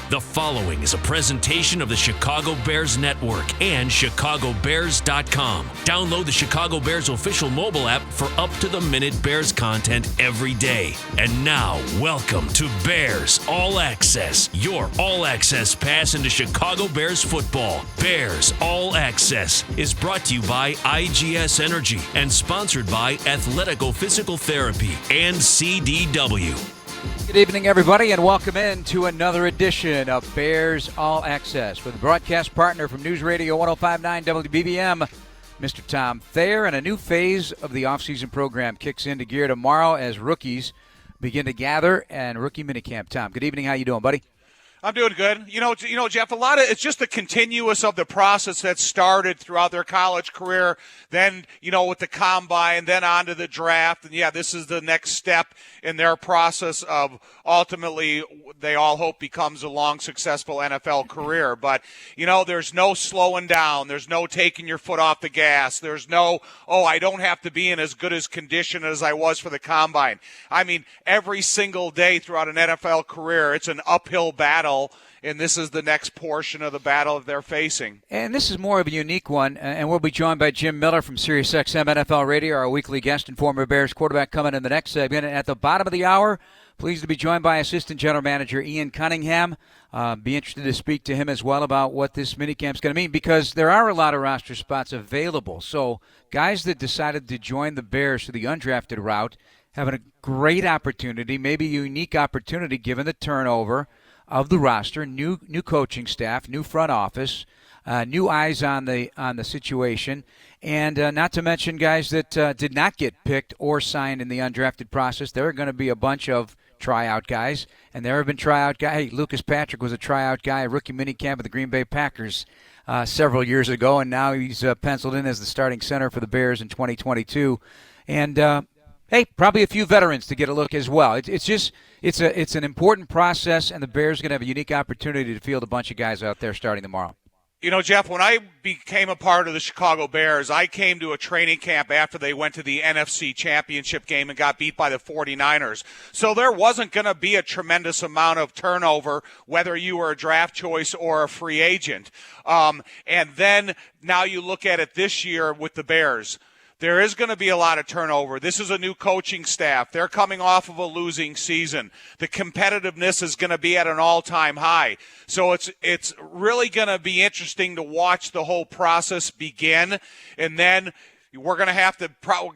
The following is a presentation of the Chicago Bears Network and ChicagoBears.com. Download the Chicago Bears official mobile app for up-to-the-minute Bears content every day. And now, welcome to Bears All Access, your all-access pass into Chicago Bears football. Bears All Access is brought to you by IGS Energy and sponsored by Athletico Physical Therapy and CDW. Good evening, everybody, and welcome in to another edition of Bears All Access with a broadcast partner from News Radio 105.9 WBBM, Mr. Tom Thayer, and a new phase of the offseason program kicks into gear tomorrow as rookies begin to gather and rookie minicamp. Tom, good evening. How you doing, buddy? I'm doing good. You know, Jeff, it's just the continuous of the process that started throughout their college career, then, with the combine, then on to the draft. And, this is the next step in their process of ultimately they all hope becomes a long, successful NFL career. But, there's no slowing down. There's no taking your foot off the gas. There's no, I don't have to be in as good as condition as I was for the combine. I mean, every single day throughout an NFL career, it's an uphill battle. And this is the next portion of the battle they're facing. And this is more of a unique one, and we'll be joined by Jim Miller from SiriusXM NFL Radio, our weekly guest and former Bears quarterback, coming in the next segment. And at the bottom of the hour, pleased to be joined by Assistant General Manager Ian Cunningham. Be interested to speak to him as well about what this minicamp is going to mean, because there are a lot of roster spots available. So guys that decided to join the Bears through the undrafted route having a great opportunity, maybe a unique opportunity given the turnover of the roster, new coaching staff, new front office, new eyes on the situation, and not to mention guys that did not get picked or signed in the undrafted process. There are going to be a bunch of tryout guys, and there have been tryout guys. Hey, Lucas Patrick was a tryout guy, a rookie minicamp with the Green Bay Packers several years ago, and now he's penciled in as the starting center for the Bears in 2022. And hey, probably a few veterans to get a look as well. It's an important process, and the Bears are going to have a unique opportunity to field a bunch of guys out there starting tomorrow. Jeff, when I became a part of the Chicago Bears, I came to a training camp after they went to the NFC Championship game and got beat by the 49ers. So there wasn't going to be a tremendous amount of turnover, whether you were a draft choice or a free agent. And then now you look at it this year with the Bears. There is going to be a lot of turnover. This is a new coaching staff. They're coming off of a losing season. The competitiveness is going to be at an all-time high. So it's really going to be interesting to watch the whole process begin. And then we're going to have to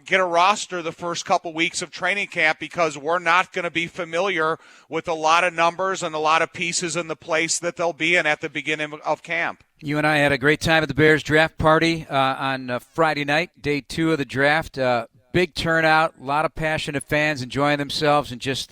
get a roster the first couple weeks of training camp, because we're not going to be familiar with a lot of numbers and a lot of pieces in the place that they'll be in at the beginning of camp. You and I had a great time at the Bears draft party on Friday night, day 2 of the draft. Big turnout, a lot of passionate fans enjoying themselves and just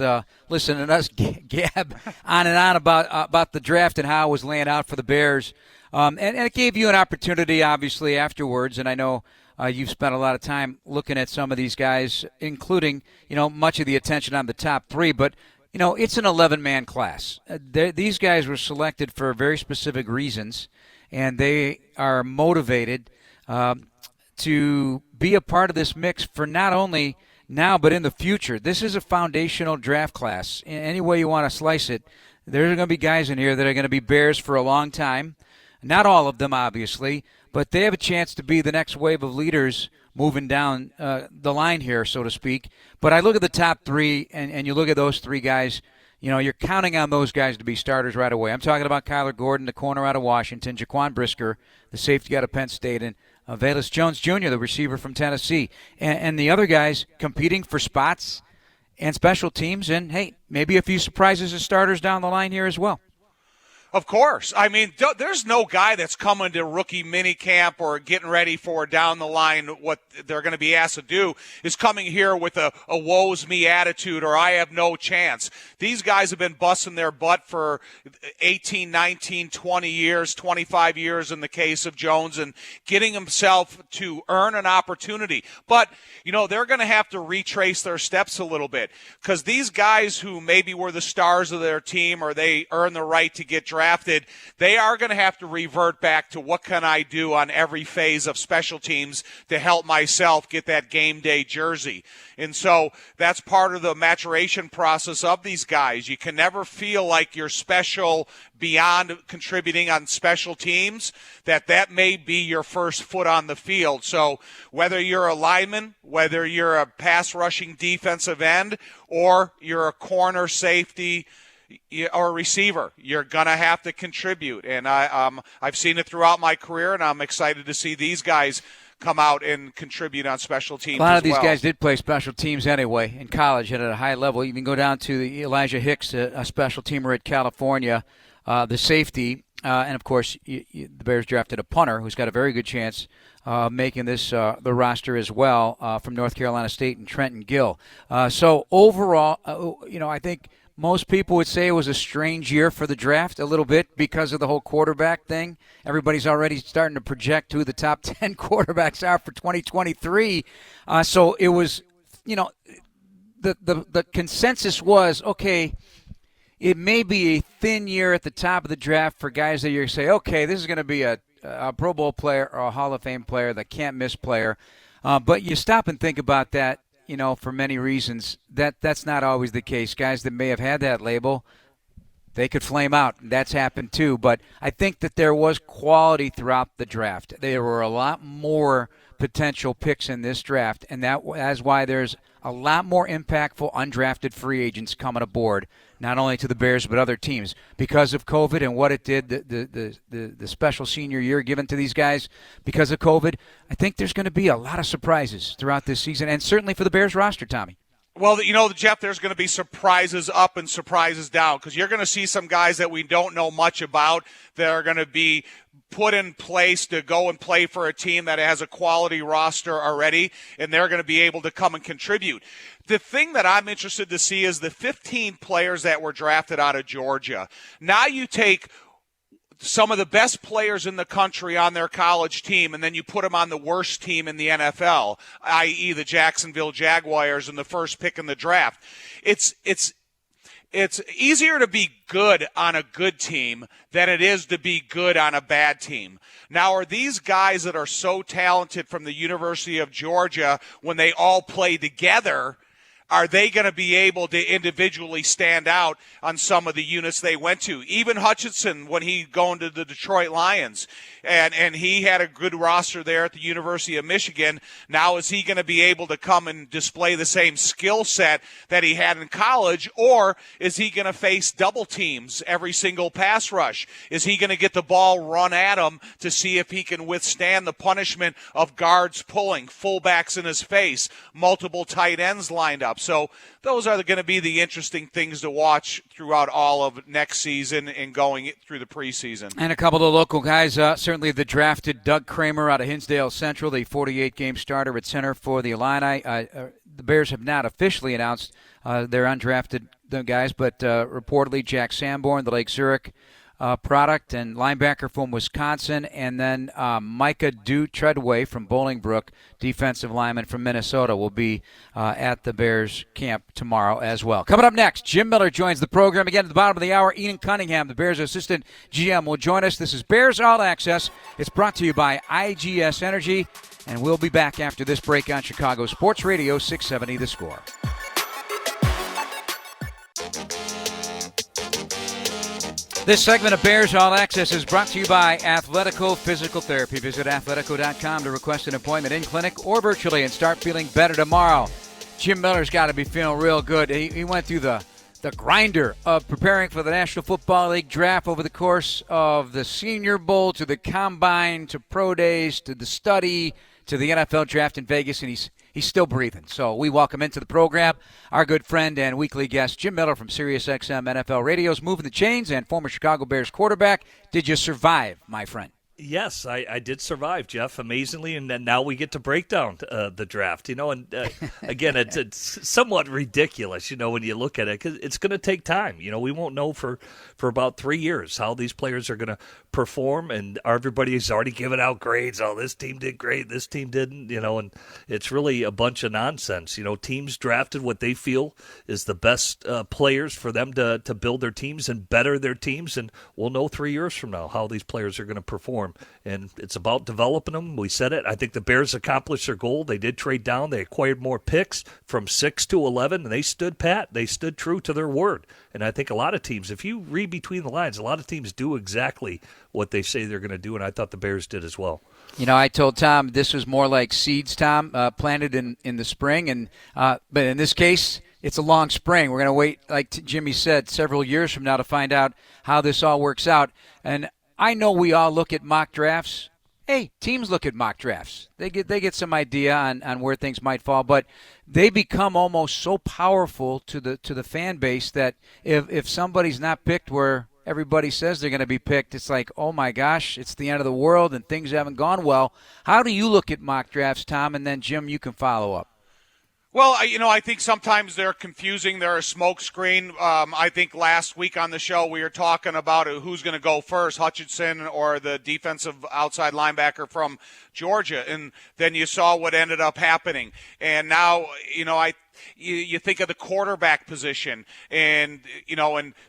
listening to us gab on and on about the draft and how it was laying out for the Bears. And it gave you an opportunity, obviously, afterwards. And I know you've spent a lot of time looking at some of these guys, including, much of the attention on the top 3. But, it's an 11-man class. These guys were selected for very specific reasons, and they are motivated to be a part of this mix for not only now but in the future. This is a foundational draft class. In any way you want to slice it, there are going to be guys in here that are going to be Bears for a long time. Not all of them, obviously, but they have a chance to be the next wave of leaders moving down the line here, so to speak. But I look at the top 3, and you look at those 3 guys, you're counting on those guys to be starters right away. I'm talking about Kyler Gordon, the corner out of Washington, Jaquan Brisker, the safety out of Penn State, and Velus Jones Jr., the receiver from Tennessee. And the other guys competing for spots and special teams, and, hey, maybe a few surprises as starters down the line here as well. Of course. I mean, there's no guy that's coming to rookie minicamp or getting ready for down the line what they're going to be asked to do is coming here with a woe's me attitude or I have no chance. These guys have been busting their butt for 18, 19, 20 years, 25 years in the case of Jones, and getting himself to earn an opportunity. But, they're going to have to retrace their steps a little bit, because these guys who maybe were the stars of their team or they earned the right to get drafted drafted, they are going to have to revert back to what can I do on every phase of special teams to help myself get that game day jersey. And so that's part of the maturation process of these guys. You can never feel like you're special beyond contributing on special teams, that may be your first foot on the field. So whether you're a lineman, whether you're a pass rushing defensive end, or you're a corner, safety, or receiver, you're going to have to contribute. And I've seen it throughout my career, and I'm excited to see these guys come out and contribute on special teams. A lot of these guys did play special teams anyway in college and at a high level. You can go down to Elijah Hicks, a special teamer at California, the safety, and of course the Bears drafted a punter who's got a very good chance making this the roster as well from North Carolina State and Trenton Gill. So overall, I think most people would say it was a strange year for the draft a little bit because of the whole quarterback thing. Everybody's already starting to project who the top 10 quarterbacks are for 2023. So it was, the consensus was, okay, it may be a thin year at the top of the draft for guys that you say, okay, this is going to be a Pro Bowl player or a Hall of Fame player, that can't miss player. But you stop and think about that. For many reasons, that's not always the case. Guys that may have had that label, they could flame out. That's happened too. But I think that there was quality throughout the draft. There were a lot more potential picks in this draft, and that's why there's a lot more impactful undrafted free agents coming aboard, not only to the Bears but other teams. Because of COVID and what it did, the special senior year given to these guys because of COVID, I think there's going to be a lot of surprises throughout this season, and certainly for the Bears roster, Tommy. Well, Jeff, there's going to be surprises up and surprises down because you're going to see some guys that we don't know much about that are going to be put in place to go and play for a team that has a quality roster already, and they're going to be able to come and contribute. The thing that I'm interested to see is the 15 players that were drafted out of Georgia. Now you take some of the best players in the country on their college team, and then you put them on the worst team in the NFL, i.e. the Jacksonville Jaguars in the first pick in the draft. It's easier to be good on a good team than it is to be good on a bad team. Now, are these guys that are so talented from the University of Georgia, when they all play together, are they going to be able to individually stand out on some of the units they went to? Even Hutchinson, when he going to the Detroit Lions, and he had a good roster there at the University of Michigan. Now, is he going to be able to come and display the same skill set that he had in college, or is he going to face double teams every single pass rush? Is he going to get the ball run at him to see if he can withstand the punishment of guards pulling, fullbacks in his face, multiple tight ends lined up? So those are going to be the interesting things to watch throughout all of next season and going through the preseason. And a couple of the local guys, certainly the drafted Doug Kramer out of Hinsdale Central, the 48-game starter at center for the Illini. The Bears have not officially announced their undrafted guys, but reportedly Jack Sanborn, the Lake Zurich product, and linebacker from Wisconsin, and then Micah Treadway from Bolingbrook, defensive lineman from Minnesota, will be at the Bears camp tomorrow as well. Coming up next, Jim Miller joins the program again at the bottom of the hour. Ian Cunningham, the Bears assistant GM, will join us. This is Bears All Access. It's brought to you by IGS Energy, and we'll be back after this break on Chicago Sports Radio 670 The Score. This segment of Bears All Access is brought to you by Athletico Physical Therapy. Visit athletico.com to request an appointment in clinic or virtually and start feeling better tomorrow. Jim Miller's got to be feeling real good. He went through the grinder of preparing for the National Football League draft over the course of the Senior Bowl to the Combine to Pro Days to the study to the NFL draft in Vegas, and he's still breathing. So we welcome into the program our good friend and weekly guest, Jim Miller from SiriusXM NFL Radio's Moving the Chains and former Chicago Bears quarterback. Did you survive, my friend? Yes, I did survive, Jeff, amazingly, and then now we get to break down the draft. And again, it's somewhat ridiculous, when you look at it, because it's going to take time. We won't know for about 3 years how these players are going to perform, and everybody's already given out grades. Oh, this team did great, this team didn't, and it's really a bunch of nonsense. Teams drafted what they feel is the best players for them to build their teams and better their teams, and we'll know 3 years from now how these players are going to perform. And it's about developing them. We said it. I think the Bears accomplished their goal. They did trade down. They acquired more picks from 6 to 11, and they stood pat. They stood true to their word. And I think a lot of teams, if you read between the lines, a lot of teams do exactly what they say they're going to do, and I thought the Bears did as well. I told Tom this was more like seeds, Tom, planted in the spring. And but in this case, it's a long spring. We're going to wait, like Jimmy said, several years from now to find out how this all works out. And I know we all look at mock drafts. Hey, teams look at mock drafts. They get some idea on where things might fall, but they become almost so powerful to the fan base that if somebody's not picked where everybody says they're going to be picked, it's like, oh my gosh, it's the end of the world and things haven't gone well. How do you look at mock drafts, Tom? And then Jim, you can follow up. Well, I think sometimes they're confusing. They're a smokescreen. I think last week on the show we were talking about who's going to go first, Hutchinson or the defensive outside linebacker from Georgia, and then you saw what ended up happening. And now, you think of the quarterback position, and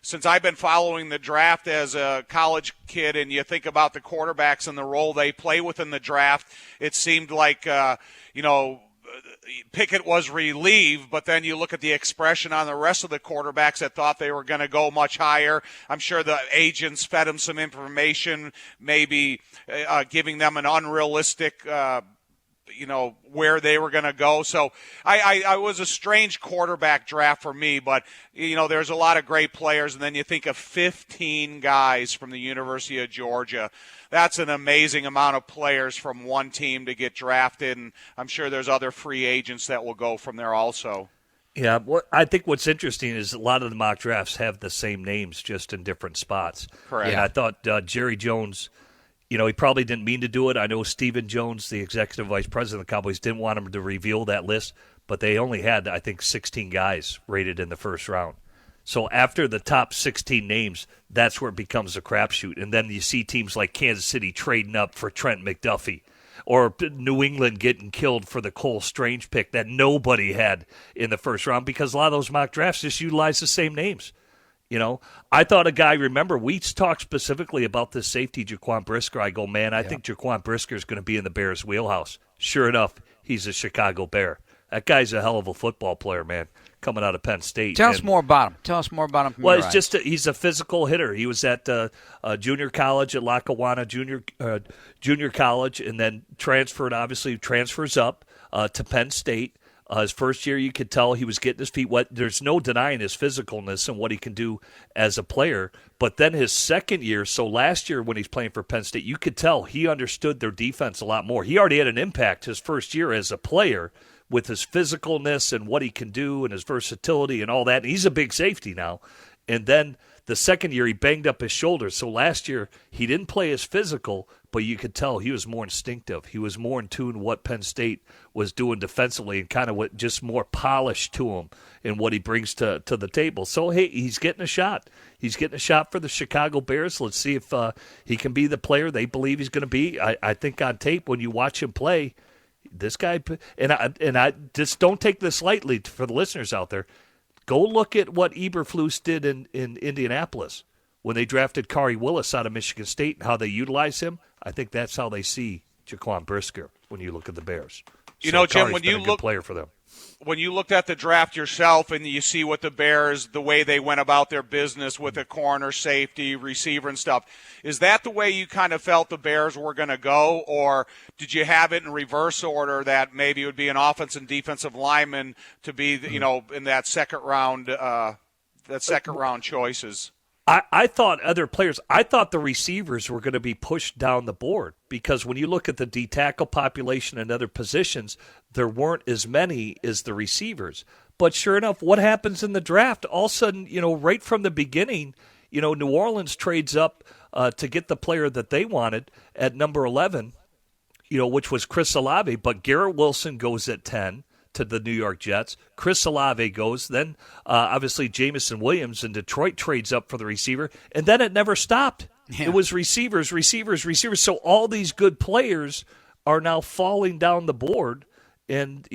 since I've been following the draft as a college kid, and you think about the quarterbacks and the role they play within the draft, it seemed like Pickett was relieved, but then you look at the expression on the rest of the quarterbacks that thought they were going to go much higher. I'm sure the agents fed him some information, maybe giving them an unrealistic where they were going to go. So I was a strange quarterback draft for me, but, there's a lot of great players. And then you think of 15 guys from the University of Georgia. That's an amazing amount of players from one team to get drafted. And I'm sure there's other free agents that will go from there also. Yeah, I think what's interesting is a lot of the mock drafts have the same names, just in different spots. Correct. And I thought Jerry Jones, he probably didn't mean to do it. I know Stephen Jones, the executive vice president of the Cowboys, didn't want him to reveal that list, but they only had, I think, 16 guys rated in the first round. So after the top 16 names, that's where it becomes a crapshoot. And then you see teams like Kansas City trading up for Trent McDuffie, or New England getting killed for the Cole Strange pick that nobody had in the first round, because a lot of those mock drafts just utilize the same names. I thought a guy, remember, we talked specifically about this safety, Jaquan Brisker. I go, man, I think Jaquan Brisker is going to be in the Bears' wheelhouse. Sure enough, he's a Chicago Bear. That guy's a hell of a football player, man, coming out of Penn State. Tell us more about him. From well, your it's just he's a physical hitter. He was at junior college at Lackawanna Junior College, and then transfers up to Penn State. His first year, you could tell he was getting his feet wet. There's no denying his physicalness and what he can do as a player. But then his second year, so last year when he's playing for Penn State, you could tell he understood their defense a lot more. He already had an impact his first year as a player with his physicalness and what he can do and his versatility and all that. And he's a big safety now. And then the second year, he banged up his shoulder. So last year, he didn't play as physical, but you could tell he was more instinctive. He was more in tune with what Penn State was doing defensively, and kind of just more polished to him in what he brings to the table. So, hey, he's getting a shot. He's getting a shot for the Chicago Bears. Let's see if he can be the player they believe he's going to be. I think on tape, when you watch him play, this guy, and I just don't take this lightly for the listeners out there. Go look at what Eberflus did in Indianapolis when they drafted Kari Willis out of Michigan State and how they utilize him. I think that's how they see Jaquan Brisker when you look at the Bears. Jim, Kari's when been you a good look player for them. When you looked at the draft yourself and you see what the Bears, the way they went about their business with a corner, safety, receiver and stuff, is that the way you kind of felt the Bears were going to go, or did you have it in reverse order that maybe it would be an offense and defensive lineman to be, in that second round choices? I thought other players, I thought the receivers were going to be pushed down the board, because when you look at the D-tackle population and other positions, there weren't as many as the receivers. But sure enough, what happens in the draft? All of a sudden, right from the beginning, New Orleans trades up to get the player that they wanted at number 11, which was Chris Olave, but Garrett Wilson goes at 10 to the New York Jets. Chris Olave goes. Then, obviously, Jamison Williams in Detroit trades up for the receiver, and then it never stopped. Yeah. It was receivers. So all these good players are now falling down the board. And,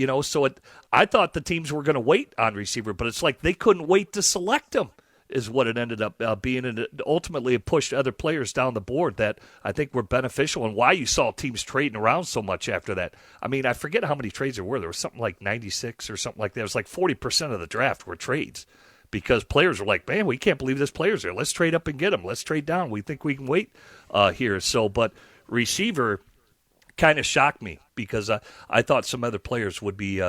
I thought the teams were going to wait on receiver, but it's like they couldn't wait to select them is what it ended up being. And ultimately it pushed other players down the board that I think were beneficial and why you saw teams trading around so much after that. I mean, I forget how many trades there were. There was something like 96 or something like that. It was like 40% of the draft were trades because players were like, man, we can't believe this player's there. Let's trade up and get him. Let's trade down. We think we can wait here. But receiver kind of shocked me because I thought some other players would be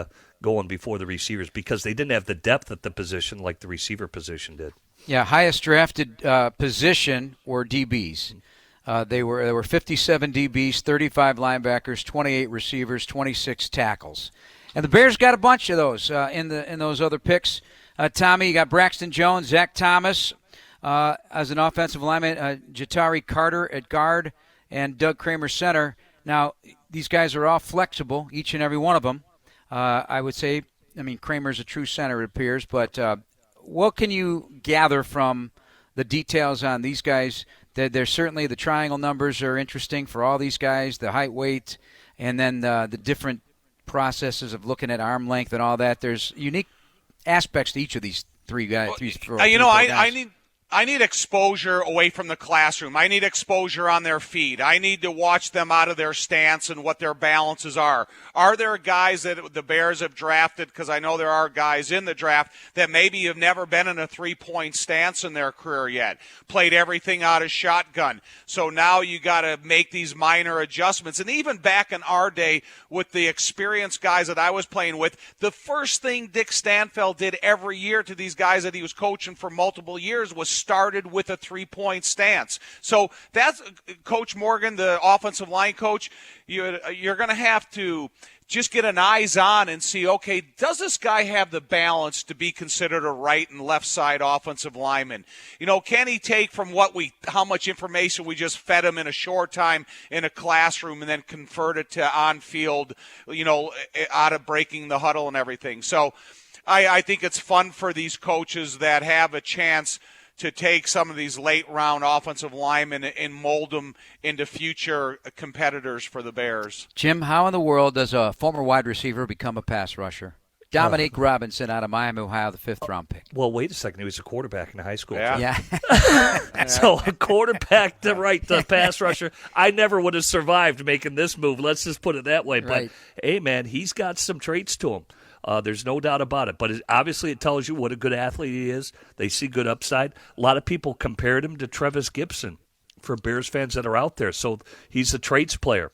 going before the receivers because they didn't have the depth at the position like the receiver position did. Yeah, highest drafted position were DBs. There were 57 DBs, 35 linebackers, 28 receivers, 26 tackles. And the Bears got a bunch of those in those other picks. Tommy, you got Braxton Jones, Zach Thomas as an offensive lineman, Jatari Carter at guard, and Doug Kramer center. Now, these guys are all flexible, each and every one of them. I would say, Kramer's a true center, it appears. But what can you gather from the details on these guys? There's certainly the triangle numbers are interesting for all these guys, the height, weight, and then the different processes of looking at arm length and all that. There's unique aspects to each of these three guys. I need exposure away from the classroom. I need exposure on their feet. I need to watch them out of their stance and what their balances are. Are there guys that the Bears have drafted, because I know there are guys in the draft that maybe have never been in a three-point stance in their career yet, played everything out of shotgun. So now you got to make these minor adjustments. And even back in our day with the experienced guys that I was playing with, the first thing Dick Stanfield did every year to these guys that he was coaching for multiple years was started with a three-point stance. So that's Coach Morgan, the offensive line coach. You're going to have to just get an eyes on and see, okay, does this guy have the balance to be considered a right and left side offensive lineman? Can he take from how much information we just fed him in a short time in a classroom and then convert it to on-field, out of breaking the huddle and everything. So I think it's fun for these coaches that have a chance to take some of these late-round offensive linemen and mold them into future competitors for the Bears. Jim, how in the world does a former wide receiver become a pass rusher? Dominique Robinson out of Miami, Ohio, the fifth-round pick. Well, wait a second. He was a quarterback in high school. Yeah. So a quarterback to the pass rusher. I never would have survived making this move. Let's just put it that way. Right. But, hey, man, he's got some traits to him. There's no doubt about it. But obviously it tells you what a good athlete he is. They see good upside. A lot of people compared him to Trevis Gibson for Bears fans that are out there. So he's a traits player.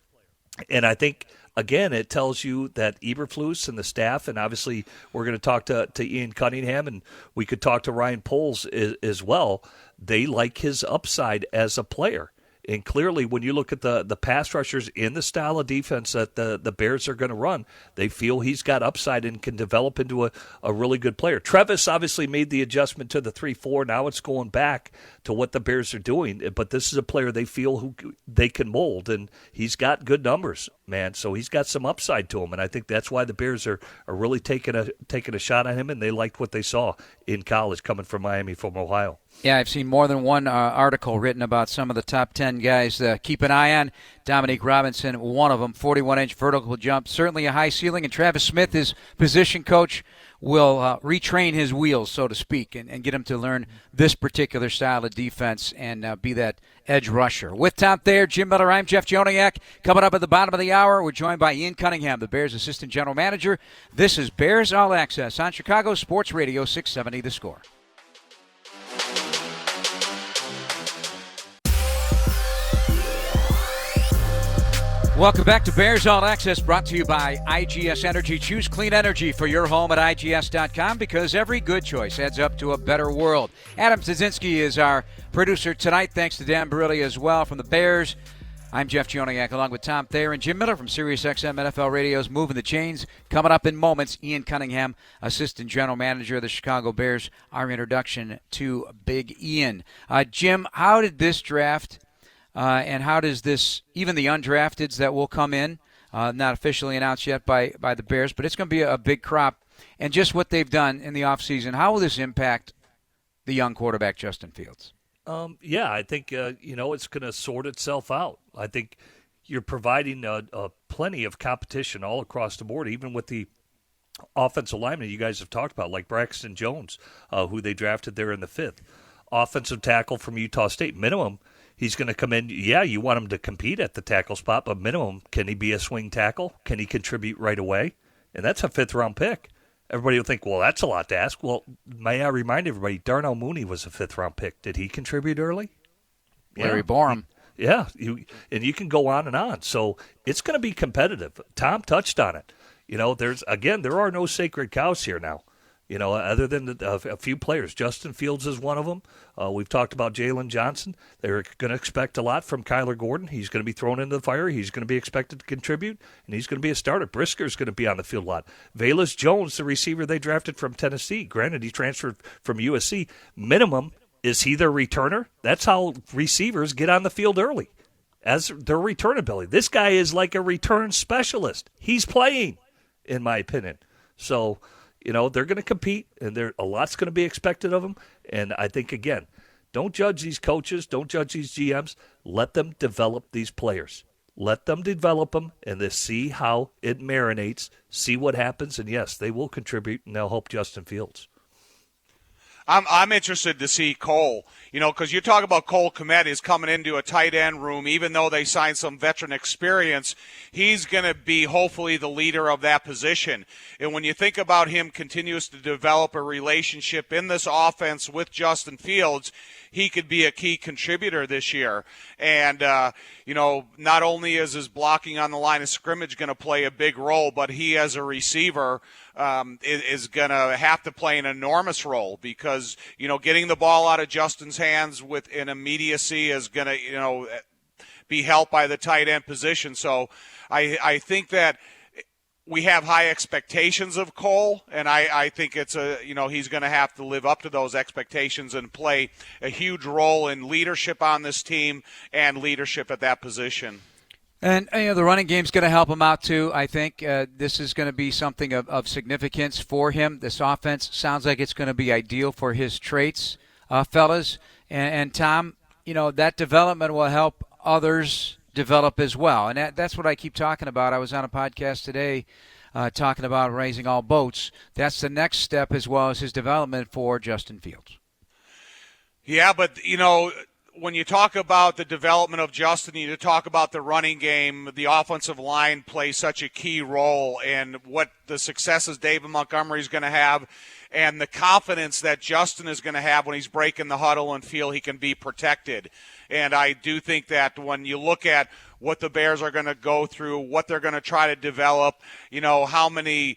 And I think, again, it tells you that Eberflus and the staff, and obviously we're going to talk to Ian Cunningham, and we could talk to Ryan Poles as well. They like his upside as a player. And clearly, when you look at the pass rushers in the style of defense that the Bears are going to run, they feel he's got upside and can develop into a really good player. Trevis obviously made the adjustment to the 3-4. Now it's going back to what the Bears are doing. But this is a player they feel who they can mold, and he's got good numbers, man. So he's got some upside to him, and I think that's why the Bears are really taking a shot on him, and they liked what they saw in college coming from Miami, from Ohio. Yeah, I've seen more than one article written about some of the top 10 guys to keep an eye on. Dominique Robinson, one of them, 41-inch vertical jump, certainly a high ceiling. And Travis Smith, his position coach, will retrain his wheels, so to speak, and get him to learn this particular style of defense and be that edge rusher. With Tom Thayer, Jim Miller, I'm Jeff Joniak. Coming up at the bottom of the hour, we're joined by Ian Cunningham, the Bears' assistant general manager. This is Bears All Access on Chicago Sports Radio 670 The Score. Welcome back to Bears All Access, brought to you by IGS Energy. Choose clean energy for your home at IGS.com, because every good choice adds up to a better world. Adam Szynski is our producer tonight. Thanks to Dan Barilli as well from the Bears. I'm Jeff Joniak along with Tom Thayer and Jim Miller from SiriusXM NFL Radio's Moving the Chains. Coming up in moments, Ian Cunningham, Assistant General Manager of the Chicago Bears, our introduction to Big Ian. Jim, how did this draft and how does this, even the undrafteds that will come in, not officially announced yet by the Bears, but it's going to be a big crop, and just what they've done in the offseason, how will this impact the young quarterback Justin Fields? I think, it's going to sort itself out. I think you're providing plenty of competition all across the board, even with the offensive linemen you guys have talked about, like Braxton Jones, who they drafted there in the 5th. Offensive tackle from Utah State. Minimum, he's going to come in. Yeah, you want him to compete at the tackle spot, but minimum, can he be a swing tackle? Can he contribute right away? And that's a 5th-round pick. Everybody will think, well, that's a lot to ask. Well, may I remind everybody, Darnell Mooney was a 5th-round pick. Did he contribute early? Larry Borum. Yeah, and you can go on and on. So it's going to be competitive. Tom touched on it. There are no sacred cows here now. Other than a few players. Justin Fields is one of them. We've talked about Jalen Johnson. They're going to expect a lot from Kyler Gordon. He's going to be thrown into the fire. He's going to be expected to contribute, and he's going to be a starter. Brisker's going to be on the field a lot. Velus Jones, the receiver they drafted from Tennessee. Granted, he transferred from USC. Minimum, is he their returner? That's how receivers get on the field early, as their return ability. This guy is like a return specialist. He's playing, in my opinion. So, they're going to compete, and a lot's going to be expected of them. And I think, again, don't judge these coaches. Don't judge these GMs. Let them develop these players. Let them develop them, and then see how it marinates, see what happens. And, yes, they will contribute, and they'll help Justin Fields. I'm interested to see Cole, because you talk about Cole Kmet is coming into a tight end room. Even though they signed some veteran experience, he's going to be hopefully the leader of that position. And when you think about him continues to develop a relationship in this offense with Justin Fields, he could be a key contributor this year. And, not only is his blocking on the line of scrimmage going to play a big role, but he as a receiver is going to have to play an enormous role because, getting the ball out of Justin's hands with an immediacy is going to, be helped by the tight end position. So I think that we have high expectations of Cole, and I think it's he's going to have to live up to those expectations and play a huge role in leadership on this team and leadership at that position. And the running game's going to help him out too. I think this is going to be something of significance for him. This offense sounds like it's going to be ideal for his traits, fellas. And Tom, that development will help others develop as well. And that's what I keep talking about. I was on a podcast today talking about raising all boats. That's the next step as well as his development for Justin Fields. Yeah, but, when you talk about the development of Justin, you talk about the running game, the offensive line plays such a key role in what the successes David Montgomery is going to have and the confidence that Justin is going to have when he's breaking the huddle and feel he can be protected. And I do think that when you look at what the Bears are going to go through, what they're going to try to develop, how many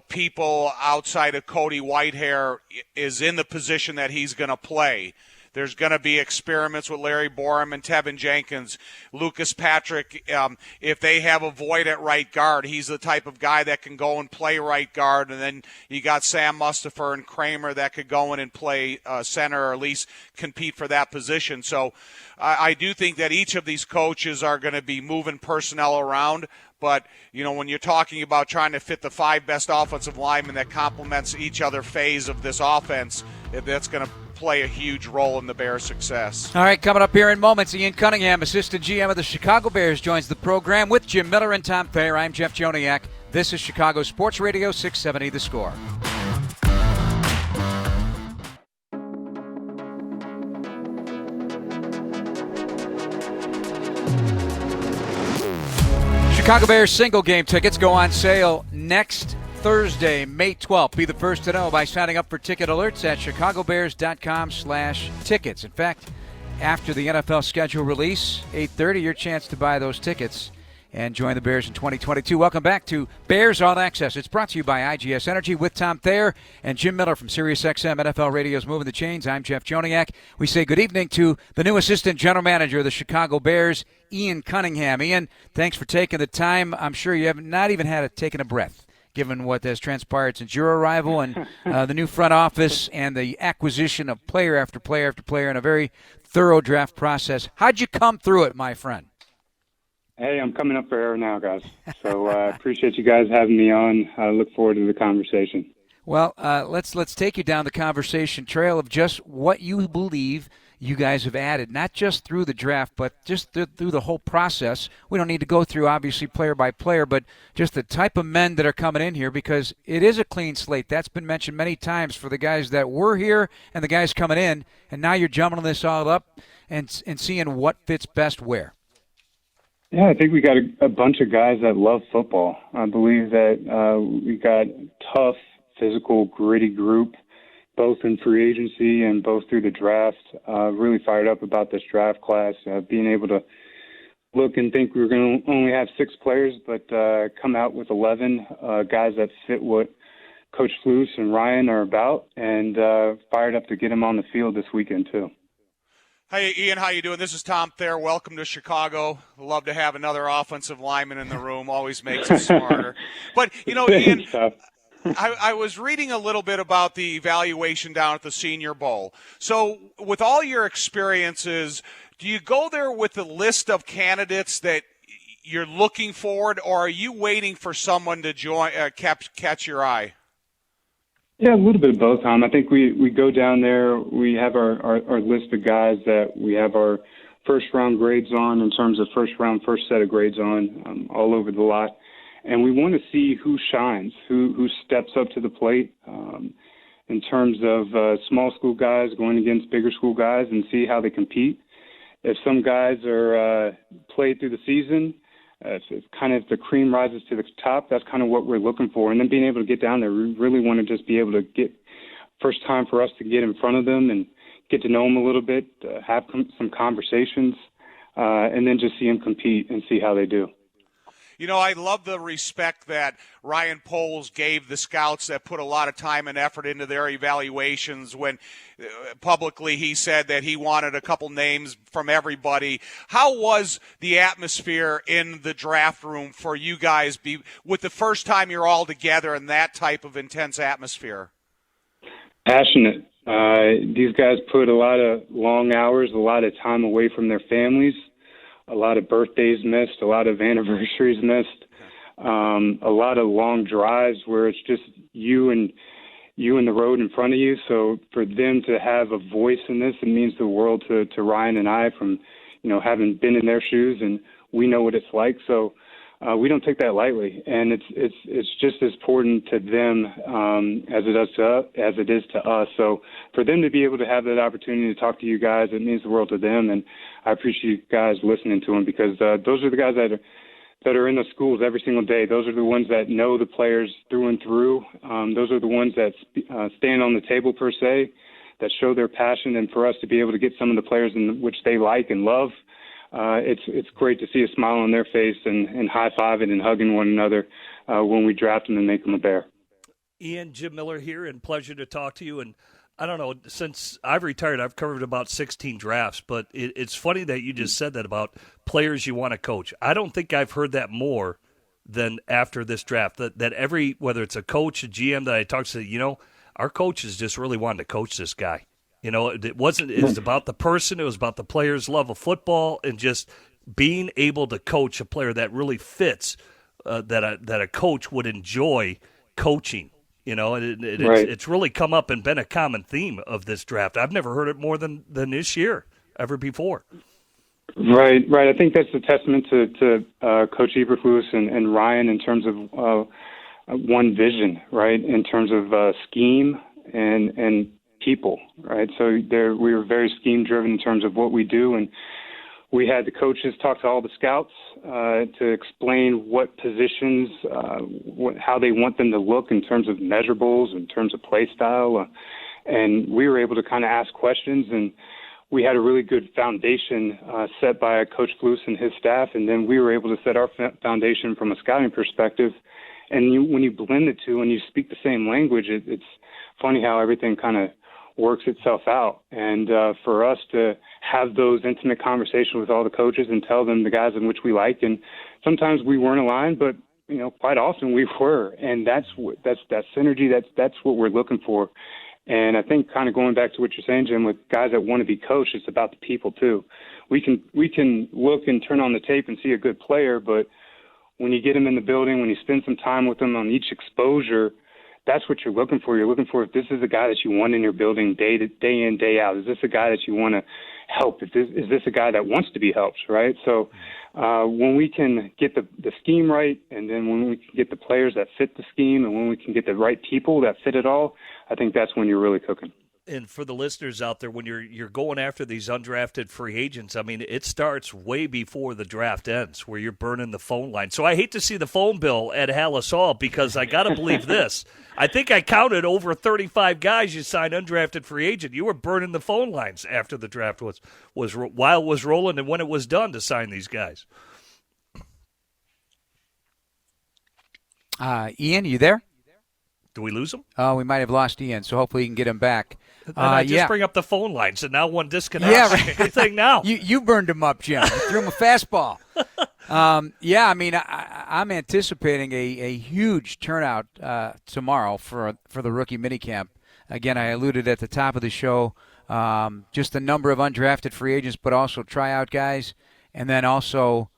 people outside of Cody Whitehair is in the position that he's going to play. There's going to be experiments with Larry Borum and Tevin Jenkins. Lucas Patrick, if they have a void at right guard, he's the type of guy that can go and play right guard. And then you got Sam Mustipher and Kramer that could go in and play center or at least compete for that position. So I do think that each of these coaches are going to be moving personnel around. But, when you're talking about trying to fit the 5 best offensive linemen that complements each other phase of this offense, that's going to play a huge role in the Bears' success. All right, coming up here in moments, Ian Cunningham, Assistant GM of the Chicago Bears, joins the program with Jim Miller and Tom Thayer. I'm Jeff Joniak. This is Chicago Sports Radio 670 The Score. Chicago Bears single game tickets go on sale next Thursday, May 12th. Be the first to know by signing up for ticket alerts at chicagobears.com/tickets. In fact, after the NFL schedule release, 8:30, your chance to buy those tickets and join the Bears in 2022. Welcome back to Bears All Access. It's brought to you by IGS Energy with Tom Thayer and Jim Miller from SiriusXM NFL Radio's Moving the Chains. I'm Jeff Joniak. We say good evening to the new assistant general manager of the Chicago Bears, Ian Cunningham. Ian, thanks for taking the time. I'm sure you have not even had taken a breath, given what has transpired since your arrival and the new front office and the acquisition of player after player after player in a very thorough draft process. How'd you come through it, my friend? Hey, I'm coming up for air now, guys. So appreciate you guys having me on. I look forward to the conversation. Well, let's take you down the conversation trail of just what you believe you guys have added, not just through the draft, but just through the whole process. We don't need to go through, obviously, player by player, but just the type of men that are coming in here, because it is a clean slate. That's been mentioned many times for the guys that were here and the guys coming in, and now you're jumbling this all up and seeing what fits best where. Yeah, I think we got a bunch of guys that love football. I believe that we got a tough, physical, gritty group, both in free agency and both through the draft. Really fired up about this draft class, being able to look and think we were going to only have 6 players, but come out with 11 guys that fit what Coach Flus and Ryan are about, and fired up to get them on the field this weekend too. Hey, Ian, how you doing? This is Tom Thayer. Welcome to Chicago. Love to have another offensive lineman in the room. Always makes us smarter. But, Ian, I was reading a little bit about the evaluation down at the Senior Bowl. So with all your experiences, do you go there with a list of candidates that you're looking forward, or are you waiting for someone to join catch your eye? Yeah, a little bit of both, Tom. I think we go down there. We have our list of guys that we have our first-round grades on in terms of first set of grades on all over the lot. And we want to see who shines, who steps up to the plate in terms of small school guys going against bigger school guys, and see how they compete. If some guys are played through the season, it's kind of the cream rises to the top. That's kind of what we're looking for. And then being able to get down there, we really want to just be able to get first time for us to get in front of them and get to know them a little bit, have some conversations, and then just see them compete and see how they do. I love the respect that Ryan Poles gave the scouts that put a lot of time and effort into their evaluations when publicly he said that he wanted a couple names from everybody. How was the atmosphere in the draft room for you guys with the first time you're all together in that type of intense atmosphere? Passionate. These guys put a lot of long hours, a lot of time away from their families. A lot of birthdays missed, a lot of anniversaries missed, a lot of long drives where it's just you and the road in front of you. So for them to have a voice in this, it means the world to Ryan and I, from having been in their shoes, and we know what it's like. So we don't take that lightly, and it's just as important to them as it is to us. So for them to be able to have that opportunity to talk to you guys, it means the world to them, and I appreciate you guys listening to them, because those are the guys that are in the schools every single day. Those are the ones that know the players through and through. Those are the ones that stand on the table per se, that show their passion, and for us to be able to get some of the players in which they like and love. It's great to see a smile on their face and high-fiving and hugging one another when we draft them and make them a Bear. Ian, Jim Miller here, and pleasure to talk to you. And I don't know, since I've retired, I've covered about 16 drafts, but it's funny that you just said that about players you want to coach. I don't think I've heard that more than after this draft, that every, whether it's a coach, a GM that I talk to, our coaches just really wanted to coach this guy. It was about the person, it was about the player's love of football, and just being able to coach a player that really fits, that a coach would enjoy coaching. It's really come up and been a common theme of this draft. I've never heard it more than this year, ever before. Right. I think that's a testament to Coach Eberflus and Ryan in terms of one vision, right, in terms of scheme and people, right? So we were very scheme-driven in terms of what we do, and we had the coaches talk to all the scouts to explain what positions, how they want them to look in terms of measurables, in terms of play style. And we were able to kind of ask questions, and we had a really good foundation set by Coach Flus and his staff, and then we were able to set our foundation from a scouting perspective. And when you blend the two and you speak the same language, it's funny how everything kind of works itself out. And for us to have those intimate conversations with all the coaches and tell them the guys in which we like, and sometimes we weren't aligned, but quite often we were, and that's that synergy. That's what we're looking for. And I think kind of going back to what you're saying, Jim, with guys that want to be coached, it's about the people too. We can look and turn on the tape and see a good player, but when you get them in the building, when you spend some time with them on each exposure, that's what you're looking for. You're looking for if this is a guy that you want in your building day in, day out. Is this a guy that you want to help? Is this a guy that wants to be helped, right? So when we can get the scheme right, and then when we can get the players that fit the scheme, and when we can get the right people that fit it all, I think that's when you're really cooking. And for the listeners out there, when you're going after these undrafted free agents, I mean, it starts way before the draft ends, where you're burning the phone line. So I hate to see the phone bill at Hallis Hall, because I got to believe this. I think I counted over 35 guys you signed undrafted free agent. You were burning the phone lines after the draft was while it was rolling and when it was done to sign these guys. Ian, you there? Do we lose him? Oh, we might have lost Ian, so hopefully you can get him back. I just bring up the phone lines, and now one disconnects. Yeah, right. Anything now? You burned him up, Jim. You threw him a fastball. I mean, I'm anticipating a huge turnout tomorrow for the rookie minicamp. Again, I alluded at the top of the show, just the number of undrafted free agents, but also tryout guys, and then also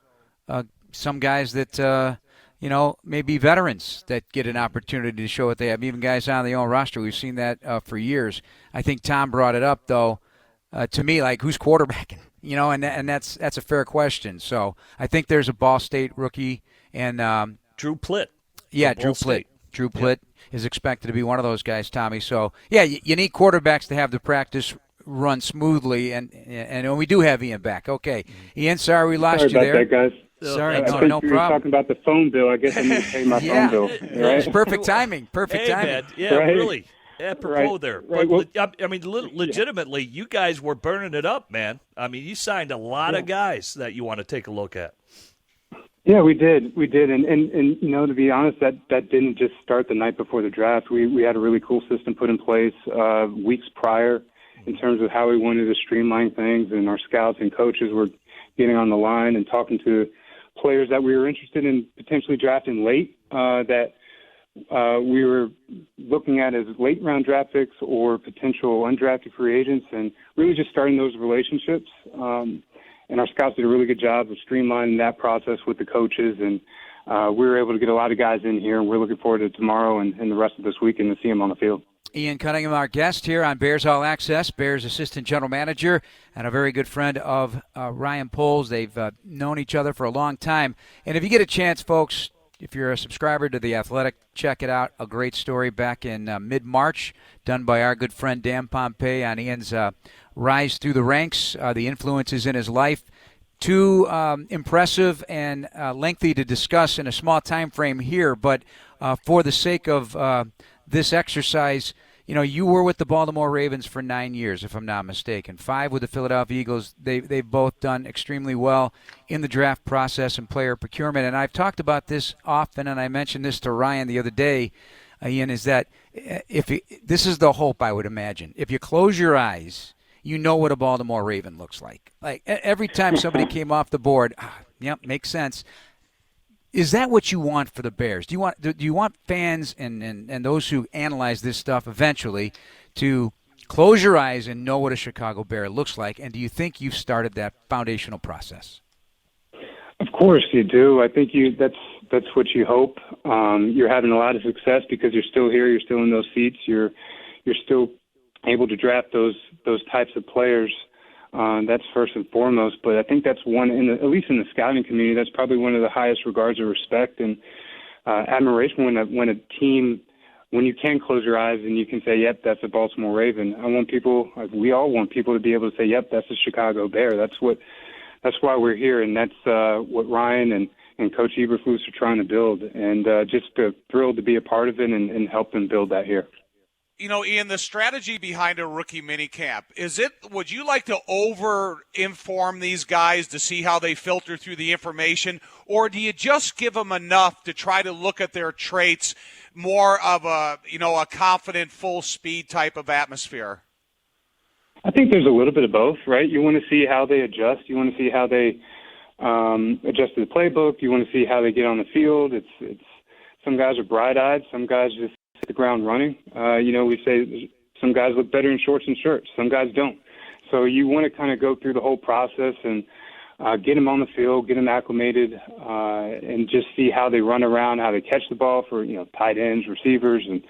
some guys that maybe veterans that get an opportunity to show what they have, even guys on their own roster. We've seen that for years. I think Tom brought it up, though, to me, like, who's quarterbacking? And that's a fair question. So I think there's a Ball State rookie. And Drew Plitt. Yeah, Drew Plitt. Drew Plitt is expected to be one of those guys, Tommy. So, yeah, you need quarterbacks to have the practice run smoothly, and we do have Ian back. Okay. Ian, sorry we lost you there. Sorry about that, guys. Sorry, I no think you were problem. talking about the phone bill. I guess I need to pay my phone bill. Right? It's perfect timing. Perfect timing. Man. Yeah, right. Really. Apropos there. Right. But, I mean, legitimately, you guys were burning it up, man. I mean, you signed a lot of guys that you want to take a look at. Yeah, we did. And to be honest, that didn't just start the night before the draft. We had a really cool system put in place weeks prior in terms of how we wanted to streamline things, and our scouts and coaches were getting on the line and talking to players that we were interested in potentially drafting late, that we were looking at as late round draft picks or potential undrafted free agents, and really just starting those relationships. And our scouts did a really good job of streamlining that process with the coaches, and we were able to get a lot of guys in here, and we're looking forward to tomorrow and the rest of this weekend to see them on the field. Ian Cunningham, our guest here on Bears All Access, Bears assistant general manager, and a very good friend of Ryan Poles. They've known each other for a long time. And if you get a chance, folks, if you're a subscriber to The Athletic, check it out. A great story back in mid-March done by our good friend Dan Pompei on Ian's rise through the ranks, the influences in his life. Too impressive and lengthy to discuss in a small time frame here, but for the sake of this exercise, you were with the Baltimore Ravens for 9 years, if I'm not mistaken. 5 with the Philadelphia Eagles. They've both done extremely well in the draft process and player procurement. And I've talked about this often, and I mentioned this to Ryan the other day, Ian, is that this is the hope, I would imagine. If you close your eyes, you know what a Baltimore Raven looks like. Like every time somebody came off the board, yep, makes sense. Is that what you want for the Bears? Do you want fans and those who analyze this stuff eventually to close your eyes and know what a Chicago Bear looks like? And do you think you've started that foundational process? Of course you do. I think that's what you hope. You're having a lot of success because you're still here. You're still in those seats. You're still able to draft those types of players. That's first and foremost, but I think that's one, at least in the scouting community, that's probably one of the highest regards of respect and admiration when a team, when you can close your eyes and you can say, yep, that's a Baltimore Raven. We all want people to be able to say, yep, that's a Chicago Bear. That's why we're here, and that's what Ryan and Coach Eberflus are trying to build, and just thrilled to be a part of it and help them build that here. Ian, the strategy behind a rookie minicamp, would you like to over-inform these guys to see how they filter through the information, or do you just give them enough to try to look at their traits more of a confident, full-speed type of atmosphere? I think there's a little bit of both, right? You want to see how they adjust. You want to see how they adjust to the playbook. You want to see how they get on the field. It's some guys are bright-eyed. Some guys just hit the ground running. We say some guys look better in shorts and shirts. Some guys don't. So you want to kind of go through the whole process and get them on the field, get them acclimated, and just see how they run around, how they catch the ball for tight ends, receivers, and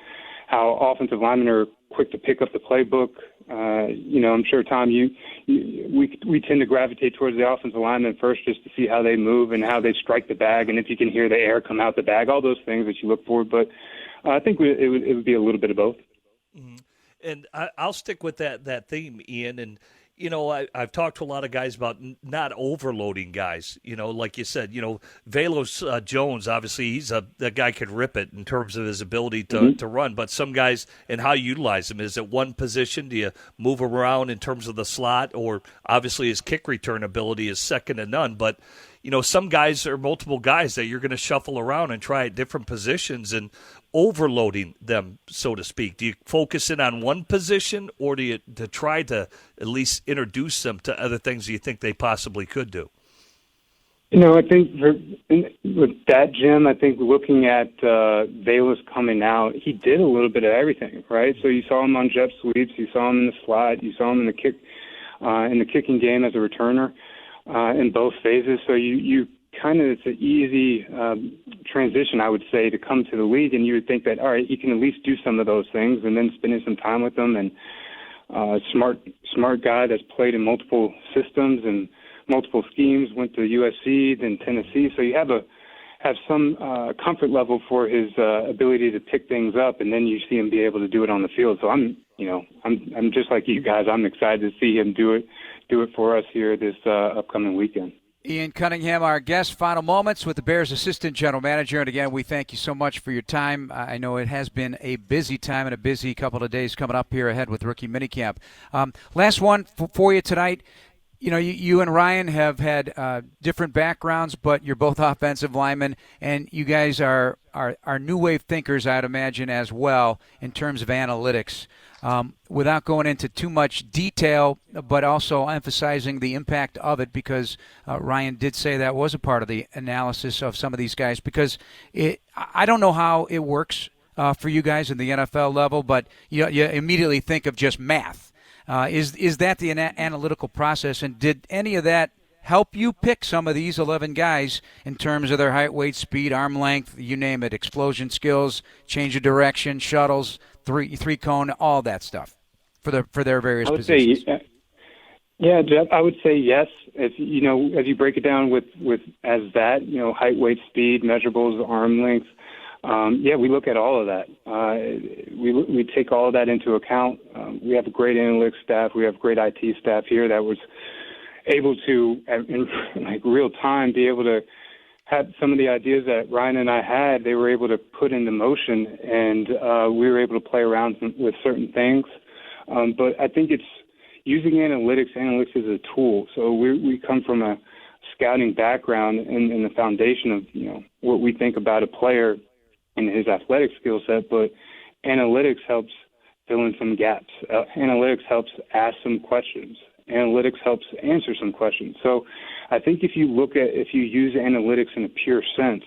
how offensive linemen are quick to pick up the playbook. I'm sure, Tom, we tend to gravitate towards the offensive lineman first just to see how they move and how they strike the bag, and if you can hear the air come out the bag, all those things that you look for. But I think it would be a little bit of both. Mm-hmm. And I'll stick with that theme, Ian. And I've talked to a lot of guys about not overloading guys. Like you said, Velos Jones, obviously, that guy could rip it in terms of his ability to run. But some guys, and how you utilize him, is it one position? Do you move around in terms of the slot? Or obviously his kick return ability is second to none. But some guys are multiple guys that you're going to shuffle around and try at different positions and overloading them, so to speak. Do you focus in on one position, or do you try to at least introduce them to other things you think they possibly could do? I think with that, Jim, I think looking at Velas coming out, he did a little bit of everything, right? So you saw him on jet sweeps, you saw him in the slot, you saw him in the kicking game as a returner. In both phases. So you kind of, it's an easy transition, I would say, to come to the league, and you would think that, all right, you can at least do some of those things, and then spending some time with them, and smart guy that's played in multiple systems and multiple schemes, went to USC, then Tennessee, so you have some comfort level for his ability to pick things up, and then you see him be able to do it on the field. So I'm just like you guys. I'm excited to see him do it for us here this upcoming weekend. Ian Cunningham, our guest. Final moments with the Bears assistant general manager. And again, we thank you so much for your time. I know it has been a busy time and a busy couple of days coming up here ahead with rookie minicamp. Last one for you tonight. You and Ryan have had different backgrounds, but you're both offensive linemen, and you guys are new wave thinkers, I'd imagine, as well in terms of analytics. Without going into too much detail, but also emphasizing the impact of it, because Ryan did say that was a part of the analysis of some of these guys, because I don't know how it works for you guys in the NFL level, but you immediately think of just math. Is that the analytical process, and did any of that help you pick some of these 11 guys in terms of their height, weight, speed, arm length, you name it, explosion skills, change of direction, shuttles, three cone, all that stuff for their various positions? Yeah, Jeff, I would say yes. If as you break it down with as that, height, weight, speed, measurables, arm length. We look at all of that. We take all of that into account. We have a great analytics staff. We have great IT staff here that was able to, in real time, be able to have some of the ideas that Ryan and I had, they were able to put into motion, and we were able to play around with certain things. But I think it's using analytics. Analytics is a tool. So we come from a scouting background and the foundation of what we think about a player and his athletic skill set, but analytics helps fill in some gaps. Analytics helps ask some questions. Analytics helps answer some questions. So I think if you use analytics in a pure sense,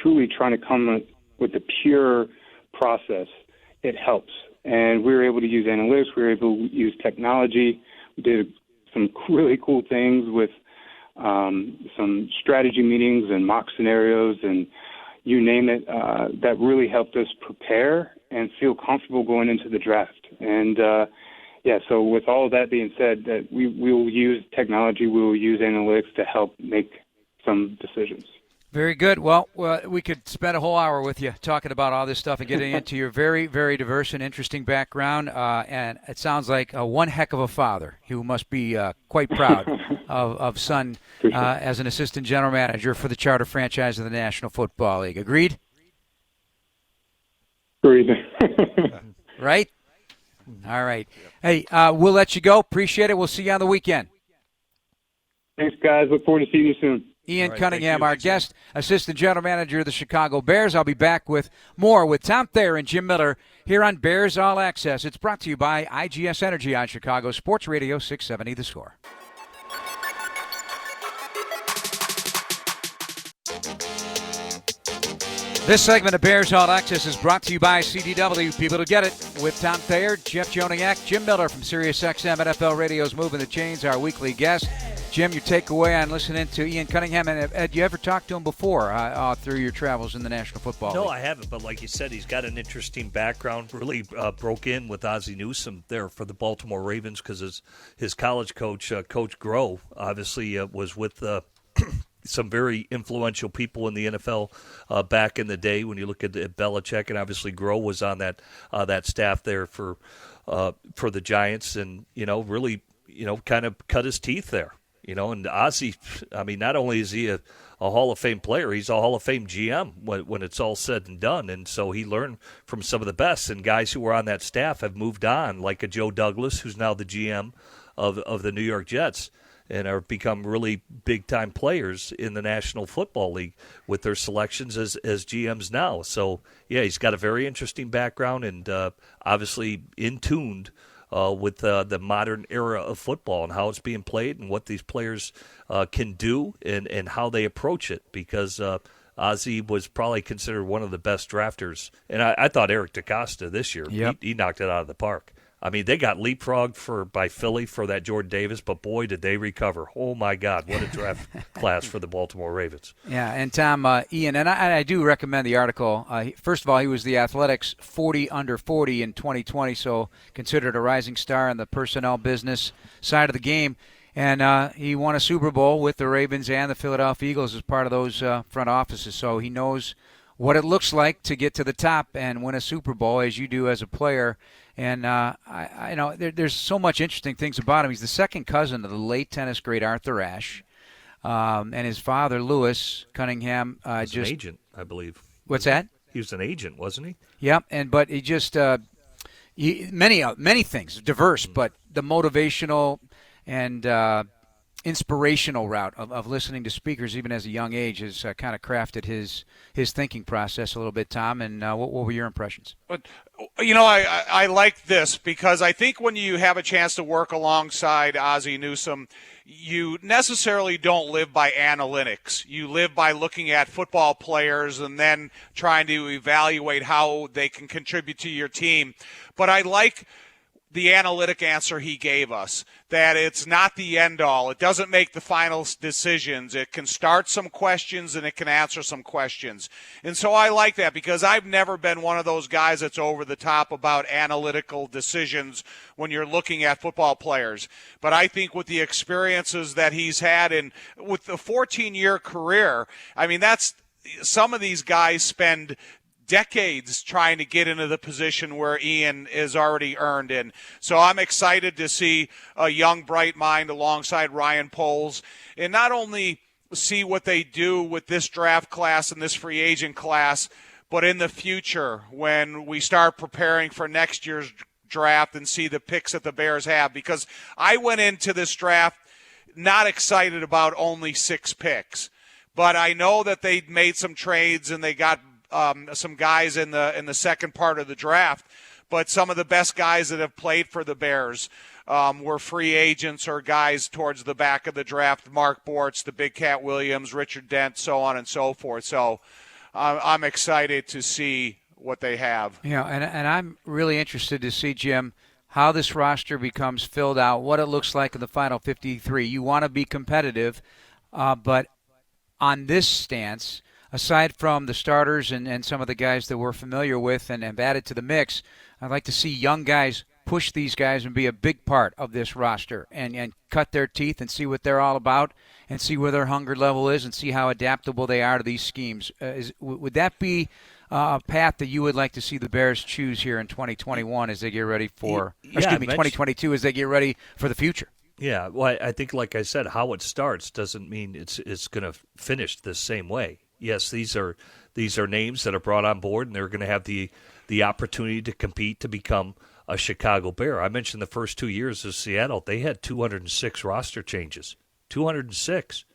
truly trying to come with the pure process, it helps. And we were able to use analytics. We were able to use technology. We did some really cool things with some strategy meetings and mock scenarios and you name it, that really helped us prepare and feel comfortable going into the draft. And, so with all of that being said, that we will use technology, we will use analytics to help make some decisions. Very good. Well, we could spend a whole hour with you talking about all this stuff and getting into your very, very diverse and interesting background. And it sounds like one heck of a father who must be quite proud of son as an assistant general manager for the charter franchise of the National Football League. Agreed? Agreed. right? All right. Hey, we'll let you go. Appreciate it. We'll see you on the weekend. Thanks, guys. Look forward to seeing you soon. Ian right, Cunningham, our guest, Assistant General Manager of the Chicago Bears. I'll be back with more with Tom Thayer and Jim Miller here on Bears All Access. It's brought to you by IGS Energy on Chicago Sports Radio 670 The Score. This segment of Bears All Access is brought to you by CDW. People to get it with Tom Thayer, Jeff Joniak, Jim Miller from SiriusXM NFL Radio's Moving the Chains, our weekly guest. Jim, your takeaway on listening to Ian Cunningham, and had you ever talked to him before through your travels in the National Football League? No, I haven't, but like you said, he's got an interesting background. Really broke in with Ozzie Newsome there for the Baltimore Ravens because his college coach, Coach Groh, obviously was with some very influential people in the NFL back in the day. When you look at Belichick, and obviously Groh was on that staff there for the Giants, and really kind of cut his teeth there. And Ozzie, I mean, not only is he a Hall of Fame player, he's a Hall of Fame GM when it's all said and done. And so he learned from some of the best. And guys who were on that staff have moved on, like a Joe Douglas, who's now the GM of the New York Jets, and are become really big-time players in the National Football League with their selections as GMs now. So, yeah, he's got a very interesting background and obviously in-tuned with the modern era of football and how it's being played and what these players can do and how they approach it, because Ozzie was probably considered one of the best drafters. And I thought Eric DeCosta this year, he knocked it out of the park. I mean, they got leapfrogged by Philly for that Jordan Davis, but boy, did they recover. Oh, my God, what a draft class for the Baltimore Ravens. Yeah, and Tom, Ian, and I do recommend the article. First of all, he was the Athletics 40 under 40 in 2020, so considered a rising star in the personnel business side of the game. And he won a Super Bowl with the Ravens and the Philadelphia Eagles as part of those front offices, so he knows what it looks like to get to the top and win a Super Bowl, as you do as a player. And I know there's so much interesting things about him. He's the second cousin of the late tennis great Arthur Ashe, and his father, Louis Cunningham, was an agent, I believe. What's that? He was an agent, wasn't he? Yep. But he just many things, diverse, but the motivational and inspirational route of listening to speakers even as a young age has kind of crafted his thinking process a little bit, Tom. And what were your impressions? But I like this because I think when you have a chance to work alongside Ozzie Newsome, you necessarily don't live by analytics. You live by looking at football players and then trying to evaluate how they can contribute to your team. But I like the analytic answer he gave us, that it's not the end all. It doesn't make the final decisions. It can start some questions and it can answer some questions. And so I like that because I've never been one of those guys that's over the top about analytical decisions when you're looking at football players. But I think with the experiences that he's had and with the 14-year career, I mean, that's some of these guys spend decades trying to get into the position where Ian is already earned in. So I'm excited to see a young, bright mind alongside Ryan Poles and not only see what they do with this draft class and this free agent class, but in the future when we start preparing for next year's draft and see the picks that the Bears have. Because I went into this draft not excited about only 6 picks, but I know that they made some trades and they got some guys in the second part of the draft, but some of the best guys that have played for the Bears were free agents or guys towards the back of the draft. Mark Bortz, the Big Cat Williams, Richard Dent, so on and so forth. So I'm excited to see what they have. Yeah, and I'm really interested to see, Jim, how this roster becomes filled out, what it looks like in the final 53. You want to be competitive, but on this stance, aside from the starters and some of the guys that we're familiar with and have added to the mix, I'd like to see young guys push these guys and be a big part of this roster and cut their teeth and see what they're all about and see where their hunger level is and see how adaptable they are to these schemes. Would that be a path that you would like to see the Bears choose here in 2021 as they get ready for, 2022 as they get ready for the future? Yeah, well, I think, like I said, how it starts doesn't mean it's going to finish the same way. Yes, these are names that are brought on board, and they're going to have the the opportunity to compete to become a Chicago Bear. I mentioned the first 2 years of Seattle, they had 206 roster changes. 206.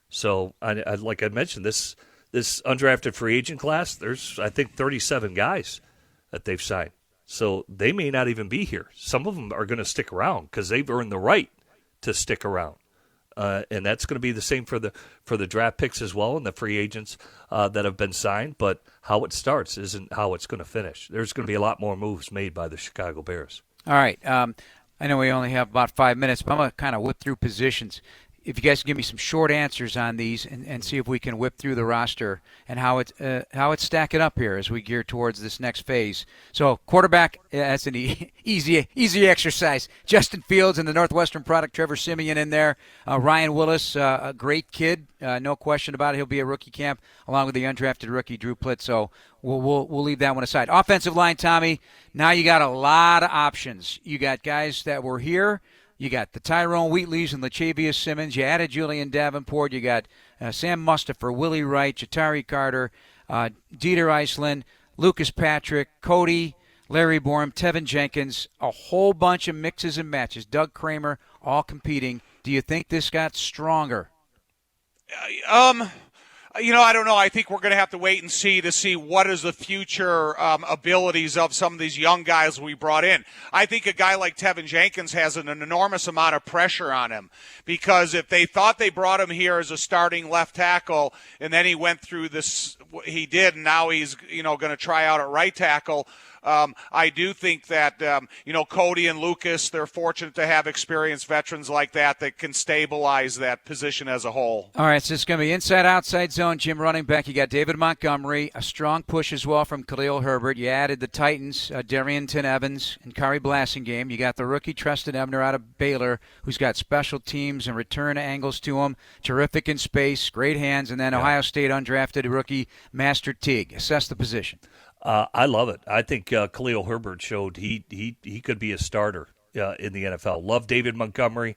So, like I mentioned, this undrafted free agent class, there's, I think, 37 guys that they've signed. So they may not even be here. Some of them are going to stick around because they've earned the right to stick around. And that's going to be the same for the draft picks as well and the free agents that have been signed. But how it starts isn't how it's going to finish. There's going to be a lot more moves made by the Chicago Bears. All right. I know we only have about 5 minutes, but I'm going to kind of whip through positions. If you guys can give me some short answers on these and see if we can whip through the roster and how it's stacking up here as we gear towards this next phase. So quarterback, that's an easy exercise. Justin Fields and the Northwestern product, Trevor Siemian in there. Ryan Willis, a great kid, no question about it. He'll be a rookie camp along with the undrafted rookie Drew Plitt. So we'll leave that one aside. Offensive line, Tommy. Now you got a lot of options. You got guys that were here. You got the Tyrone Wheatleys and Lachavius Simmons. You added Julian Davenport. You got Sam Mustipher, Willie Wright, Jatari Carter, Dieter Iceland, Lucas Patrick, Cody, Larry Borum, Tevin Jenkins, a whole bunch of mixes and matches. Doug Kramer, all competing. Do you think this got stronger? I don't know. I think we're going to have to wait and see what is the future abilities of some of these young guys we brought in. I think a guy like Tevin Jenkins has an enormous amount of pressure on him because if they thought they brought him here as a starting left tackle and then he went through this, he did, and now he's going to try out at right tackle. I do think that, Cody and Lucas, they're fortunate to have experienced veterans like that can stabilize that position as a whole. All right, so it's going to be inside-outside zone, Jim, running back. You got David Montgomery, a strong push as well from Khalil Herbert. You added the Titans, Darrington Evans and Kari Blasingame. You got the rookie Treston Ebner out of Baylor, who's got special teams and return angles to him. Terrific in space, great hands. And then Ohio State undrafted rookie Master Teague. Assess the position. I love it. I think Khalil Herbert showed he could be a starter in the NFL. Love David Montgomery.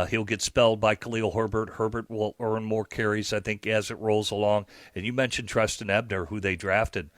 He'll get spelled by Khalil Herbert. Herbert will earn more carries, I think, as it rolls along. And you mentioned Treston Ebner, who they drafted.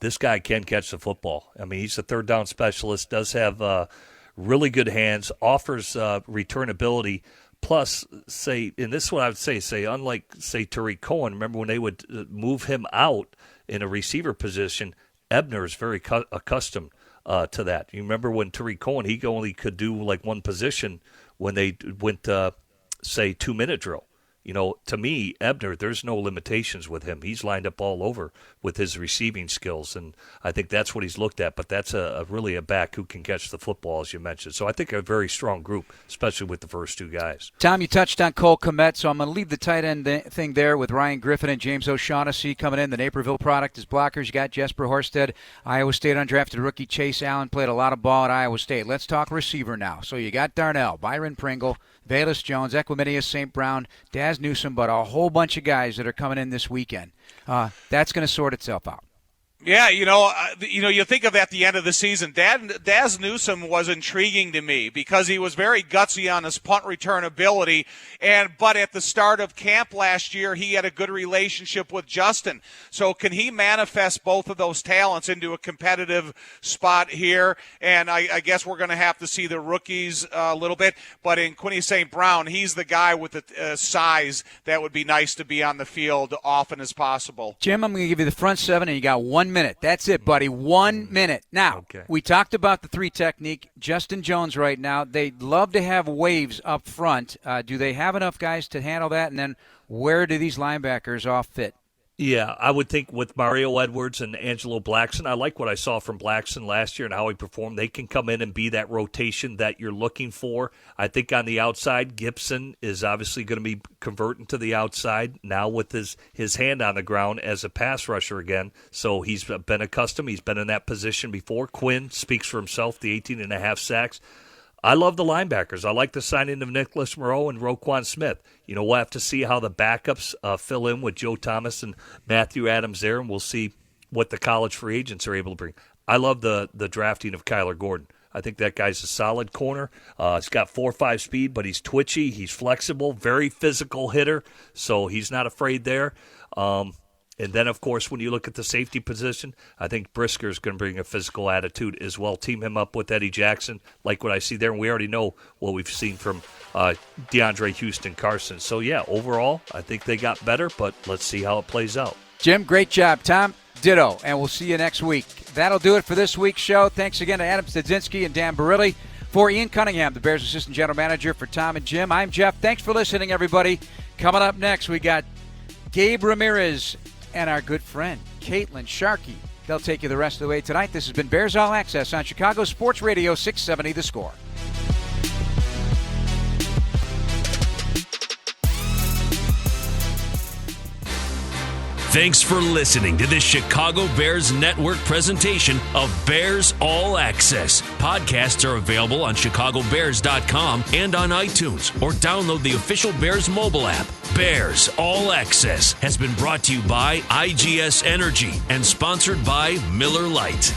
This guy can catch the football. I mean, he's a third down specialist, does have really good hands, offers return ability. Plus, and this is what I would say, unlike, Tariq Cohen, remember when they would move him out in a receiver position, Ebner is very accustomed to that. You remember when Tariq Cohen, he only could do like one position when they went, 2-minute drill. To me, Ebner, there's no limitations with him. He's lined up all over with his receiving skills, and I think that's what he's looked at. But that's really a back who can catch the football, as you mentioned. So I think a very strong group, especially with the first two guys. Tom, you touched on Cole Kmet, so I'm going to leave the tight end thing there with Ryan Griffin and James O'Shaughnessy coming in. The Naperville product is blockers. You got Jesper Horsted, Iowa State undrafted rookie Chase Allen, played a lot of ball at Iowa State. Let's talk receiver now. So you got Darnell, Byron Pringle, Velus Jones, Equiminius St. Brown, Daz Newsome, but a whole bunch of guys that are coming in this weekend. That's going to sort itself out. Yeah, you think of at the end of the season, Daz Newsome was intriguing to me because he was very gutsy on his punt return ability, but at the start of camp last year, he had a good relationship with Justin. So can he manifest both of those talents into a competitive spot here? And I guess we're going to have to see the rookies a little bit, but in Quinny St. Brown, he's the guy with the size that would be nice to be on the field often as possible. Jim, I'm going to give you the front seven, and you got 1 minute. That's it, buddy. 1 minute. Now, We talked about the three technique. Justin Jones right now, they'd love to have waves up front. Do they have enough guys to handle that? And then where do these linebackers all fit? Yeah, I would think with Mario Edwards and Angelo Blackson, I like what I saw from Blackson last year and how he performed. They can come in and be that rotation that you're looking for. I think on the outside, Gibson is obviously going to be converting to the outside now with his hand on the ground as a pass rusher again. So he's been accustomed. He's been in that position before. Quinn speaks for himself, the 18.5 sacks. I love the linebackers. I like the signing of Nicholas Moreau and Roquan Smith. We'll have to see how the backups fill in with Joe Thomas and Matthew Adams there, and we'll see what the college free agents are able to bring. I love the drafting of Kyler Gordon. I think that guy's a solid corner. He's got 4.5 speed, but he's twitchy. He's flexible, very physical hitter, so he's not afraid there. And And then, of course, when you look at the safety position, I think Brisker is going to bring a physical attitude as well. Team him up with Eddie Jackson, like what I see there. And we already know what we've seen from DeAndre Houston Carson. So, yeah, overall, I think they got better, but let's see how it plays out. Jim, great job. Tom, ditto. And we'll see you next week. That'll do it for this week's show. Thanks again to Adam Stadzinski and Dan Barilli. For Ian Cunningham, the Bears Assistant General Manager, for Tom and Jim, I'm Jeff. Thanks for listening, everybody. Coming up next, we got Gabe Ramirez and our good friend, Caitlin Sharkey. They'll take you the rest of the way tonight. This has been Bears All Access on Chicago Sports Radio 670 The Score. Thanks for listening to this Chicago Bears Network presentation of Bears All Access. Podcasts are available on chicagobears.com and on iTunes, or download the official Bears mobile app. Bears All Access has been brought to you by IGS Energy and sponsored by Miller Lite.